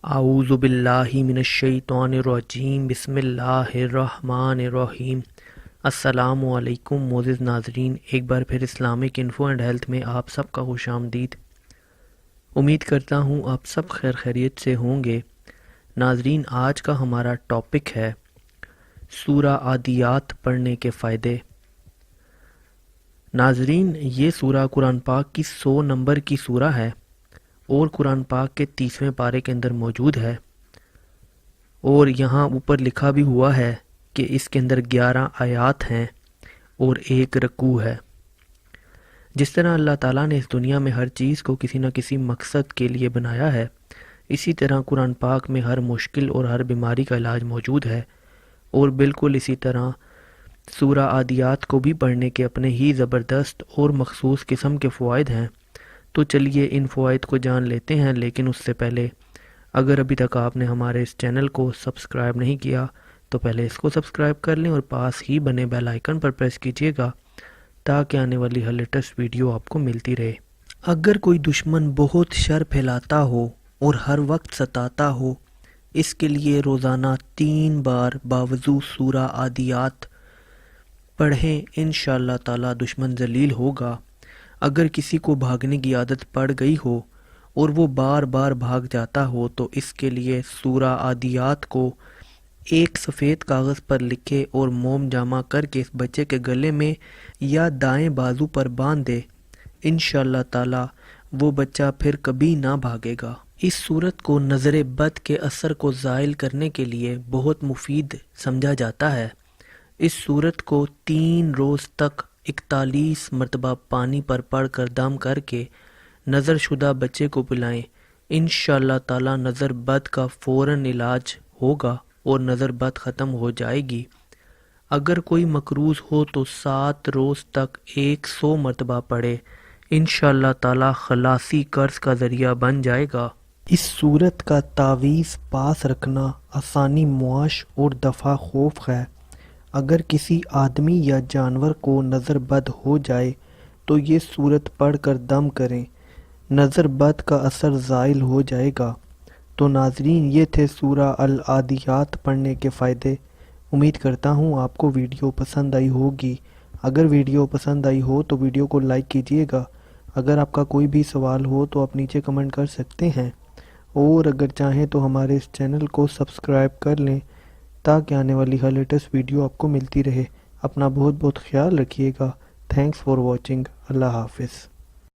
اعوذ باللہ من الشیطان الرجیم بسم اللہ الرحمن الرحیم۔ السلام علیکم معزز ناظرین، ایک بار پھر اسلامک انفو اینڈ ہیلتھ میں آپ سب کا خوش آمدید۔ امید کرتا ہوں آپ سب خیر خیریت سے ہوں گے۔ ناظرین، آج کا ہمارا ٹاپک ہے سورہ عادیات پڑھنے کے فائدے۔ ناظرین، یہ سورہ قرآن پاک کی 100 نمبر کی سورہ ہے اور قرآن پاک کے 30ویں پارے کے اندر موجود ہے، اور یہاں اوپر لکھا بھی ہوا ہے کہ اس کے اندر 11 آیات ہیں اور 1 رکوع ہے۔ جس طرح اللہ تعالیٰ نے اس دنیا میں ہر چیز کو کسی نہ کسی مقصد کے لیے بنایا ہے، اسی طرح قرآن پاک میں ہر مشکل اور ہر بیماری کا علاج موجود ہے، اور بالکل اسی طرح سورہ عادیات کو بھی پڑھنے کے اپنے ہی زبردست اور مخصوص قسم کے فوائد ہیں۔ تو چلیے ان فوائد کو جان لیتے ہیں، لیکن اس سے پہلے اگر ابھی تک آپ نے ہمارے اس چینل کو سبسکرائب نہیں کیا تو پہلے اس کو سبسکرائب کر لیں اور پاس ہی بنے بیل آئیکن پر پریس کیجیے گا تاکہ آنے والی ہر لیٹسٹ ویڈیو آپ کو ملتی رہے۔ اگر کوئی دشمن بہت شر پھیلاتا ہو اور ہر وقت ستاتا ہو، اس کے لیے روزانہ 3 بار باوضو سورہ عادیات پڑھیں، انشاءاللہ تعالی دشمن ذلیل ہوگا۔ اگر کسی کو بھاگنے کی عادت پڑ گئی ہو اور وہ بار بار بھاگ جاتا ہو تو اس کے لیے سورہ عادیات کو ایک سفید کاغذ پر لکھے اور موم جامع کر کے اس بچے کے گلے میں یا دائیں بازو پر باندھ دے، انشاءاللہ تعالی وہ بچہ پھر کبھی نہ بھاگے گا۔ اس صورت کو نظر بد کے اثر کو زائل کرنے کے لیے بہت مفید سمجھا جاتا ہے۔ اس صورت کو 3 روز تک 41 مرتبہ پانی پر پڑھ کر دم کر کے نظر شدہ بچے کو پلائیں، انشاءاللہ تعالی نظر بد کا فوراً علاج ہوگا اور نظر بد ختم ہو جائے گی۔ اگر کوئی مقروض ہو تو 7 روز تک 100 مرتبہ پڑھے، انشاءاللہ تعالی خلاصی قرض کا ذریعہ بن جائے گا۔ اس صورت کا تعویذ پاس رکھنا آسانی معاش اور دفع خوف ہے۔ اگر کسی آدمی یا جانور کو نظر بد ہو جائے تو یہ صورت پڑھ کر دم کریں، نظر بد کا اثر زائل ہو جائے گا۔ تو ناظرین، یہ تھے سورہ العادیات پڑھنے کے فائدے۔ امید کرتا ہوں آپ کو ویڈیو پسند آئی ہوگی۔ اگر ویڈیو پسند آئی ہو تو ویڈیو کو لائک کیجیے گا۔ اگر آپ کا کوئی بھی سوال ہو تو آپ نیچے کمنٹ کر سکتے ہیں، اور اگر چاہیں تو ہمارے اس چینل کو سبسکرائب کر لیں تاکہ آنے والی ہر لیٹسٹ ویڈیو آپ کو ملتی رہے۔ اپنا بہت بہت خیال رکھیے گا۔ Thanks for watching. اللہ حافظ۔